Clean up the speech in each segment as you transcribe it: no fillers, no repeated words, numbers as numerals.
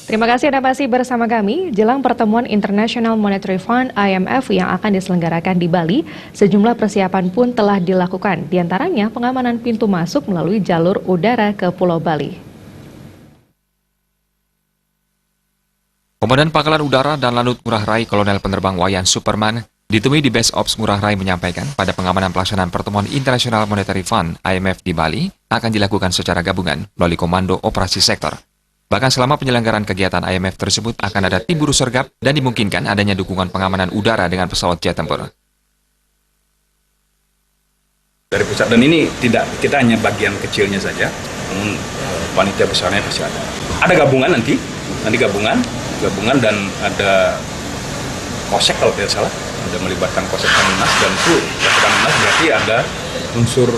Terima kasih Anda masih bersama kami. Jelang pertemuan International Monetary Fund (IMF) yang akan diselenggarakan di Bali, sejumlah persiapan pun telah dilakukan. Di antaranya pengamanan pintu masuk melalui jalur udara ke Pulau Bali. Komandan Pangkalan Udara dan Lanut Ngurah Rai Kolonel Penerbang Wayan Superman ditemui di Base Ops Ngurah Rai menyampaikan pada pengamanan pelaksanaan pertemuan International Monetary Fund (IMF) di Bali akan dilakukan secara gabungan melalui Komando Operasi Sektor. Bahkan selama penyelenggaraan kegiatan IMF tersebut akan ada tim buru sergap dan dimungkinkan adanya dukungan pengamanan udara dengan pesawat jet tempur. Dari pusat, dan ini tidak, kita hanya bagian kecilnya saja, namun panitia besarnya pasti ada. Ada gabungan nanti gabungan dan ada kosek kalau tidak salah, ada melibatkan kosek Kamunas, dan itu kosek Kamunas berarti ada unsur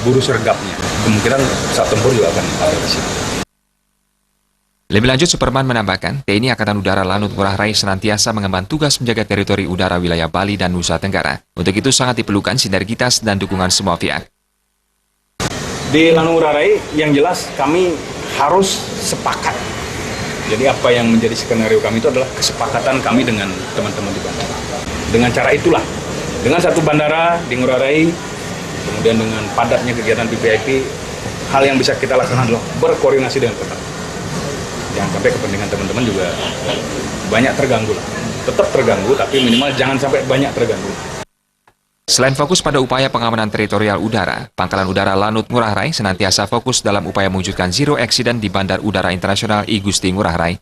buru sergapnya. Kemungkinan pesawat tempur juga akan ada di situ. Lebih lanjut, Superman menambahkan, TNI Angkatan Udara Lanut Ngurah Rai senantiasa mengemban tugas menjaga teritori udara wilayah Bali dan Nusa Tenggara. Untuk itu sangat diperlukan sinergitas dan dukungan semua pihak. Di Lanut Ngurah Rai yang jelas kami harus sepakat. Jadi apa yang menjadi skenario kami itu adalah kesepakatan kami dengan teman-teman di bandara. Dengan cara itulah, dengan satu bandara di Ngurah Rai, kemudian dengan padatnya kegiatan VVIP, hal yang bisa kita laksanakan adalah berkoordinasi dengan ketat. Jangan sampai kepentingan teman-teman juga banyak terganggu lah. Tetap terganggu, tapi minimal jangan sampai banyak terganggu. Selain fokus pada upaya pengamanan teritorial udara, Pangkalan Udara Lanut Ngurah Rai senantiasa fokus dalam upaya mewujudkan zero accident di Bandar Udara Internasional I Gusti Ngurah Rai.